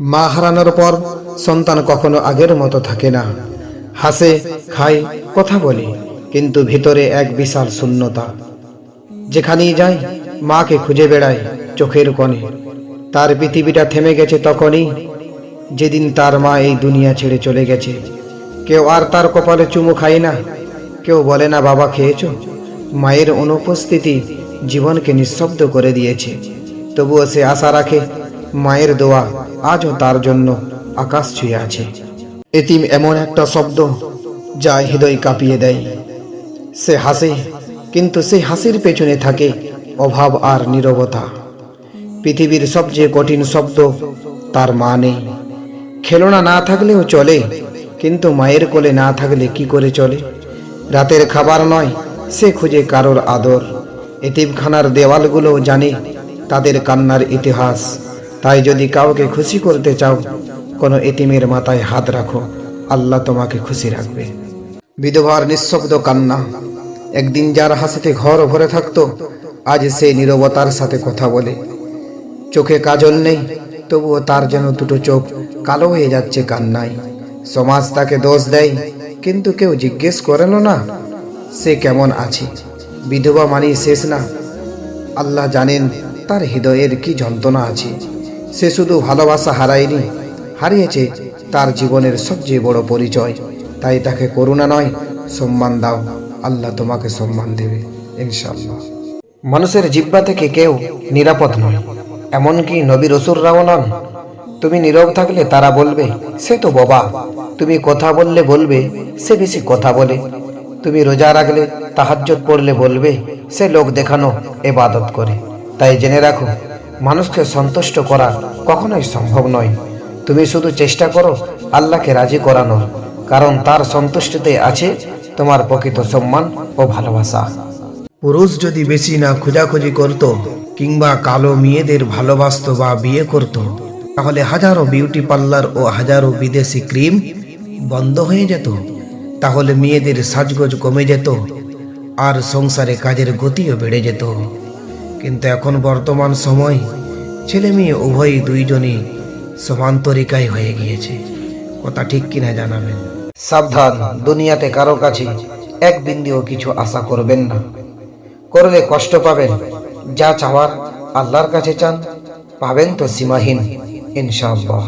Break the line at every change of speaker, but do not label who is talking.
মা হারানোর পর সন্তান কখনো আগের মতো থাকে না। হাসে, খায়, কথা বলে, কিন্তু ভিতরে এক বিশাল শূন্যতা। যেখানেই যায় মাকে খুঁজে বেড়ায় চোখের কোণে। তার পৃথিবীটা থেমে গেছে তখনই যেদিন তার মা এই দুনিয়া ছেড়ে চলে গেছে। কেউ আর তার কপালে চুমু খায় না, কেউ বলে না বাবা খেয়েছো। মায়ের অনুপস্থিতি জীবনকে নিঃশব্দ করে দিয়েছে। তবুও সে আশা রাখে, মায়ের দোয়া আজও তার জন্য আকাশ ছুঁয়ে আছে। এতিম এমন একটা শব্দ যা হৃদয় কাঁপিয়ে দেয়। সে হাসে, কিন্তু সেই হাসির পেছনে থাকে অভাব আর নীরবতা। পৃথিবীর সবচেয়ে কঠিন শব্দ তার মা নেই। খেলনা না থাকলেও চলে, কিন্তু মায়ের কোলে না থাকলে কি করে চলে? রাতের খাবার নয়, সে খুঁজে কারোর আদর। এতিমখানার দেওয়ালগুলো জানে তাদের কান্নার ইতিহাস। তাই যদি কাউকে খুশি করতে চাও, কোনো এতিমের মাথায় হাত রাখো, আল্লাহ তোমাকে খুশি রাখবে। বিধবার নিঃশব্দ কান্না। একদিন যার হাসিতে ঘর ভরে থাকতো, আজ সে নীরবতার সাথে কথা বলে। চোখে কাজল নেই, তবুও তার যেন দুটো চোখ কালো হয়ে যাচ্ছে কান্নায়। সমাজ তাকে দোষ দেয়, কিন্তু কেউ জিজ্ঞেস করেন না সে কেমন আছে। বিধবা মানি শেষ না, আল্লাহ জানেন তার হৃদয়ের কি যন্ত্রণা আছে। সে শুধু ভালোবাসা হারায়নি, হারিয়েছে তার জীবনের সবচেয়ে বড় পরিচয়। তাই তাকে করুণা নয়, সম্মান দাও, আল্লাহ তোমাকে সম্মান দেবে ইনশাআল্লাহ। মানুষের জিহ্বা থেকে কেউ নিরাপদ নয়, এমনকি নবী রাসূলরাও নন। তুমি নীরব থাকলে তারা বলবে সে তো বোবা। তুমি কথা বললে বলবে সে বেশি কথা বলে। তুমি রোজা রাখলে, তাহাজ্জুদ পড়লে বলবে সে লোক দেখানো ইবাদত করে। তাই জেনে রাখো, মানুষকে সন্তুষ্ট করা কখনোই সম্ভব নয়। তুমি শুধু চেষ্টা করো আল্লাহকে রাজি করানোর, কারণ তার সন্তুষ্টিতে আছে তোমার প্রকৃত সম্মান ও ভালোবাসা। পুরুষ যদি বেশি না খোঁজাখুঁজি করত, কিংবা কালো মেয়েদের ভালোবাসত বা বিয়ে করত, তাহলে হাজারো বিউটি পার্লার ও হাজারো বিদেশি ক্রিম বন্ধ হয়ে যেত। তাহলে মেয়েদের সাজগোজ কমে যেত, আর সংসারে কাজের গতিও বেড়ে যেত। কিন্তু এখন বর্তমান সময় ছেলে মেয়ে উভয়ই দুইজনই সমান তরিকায় হয়ে গিয়েছে। কথা ঠিক কিনা জানাবেন। সাবধান, দুনিয়াতে কারো কাছে এক বিন্দুও কিছু আশা করবেন না। করলে কষ্ট পাবেন। যা চাওয়ার আল্লাহর কাছে চান, পাবেন তো সীমাহীন ইনশাআল্লাহ।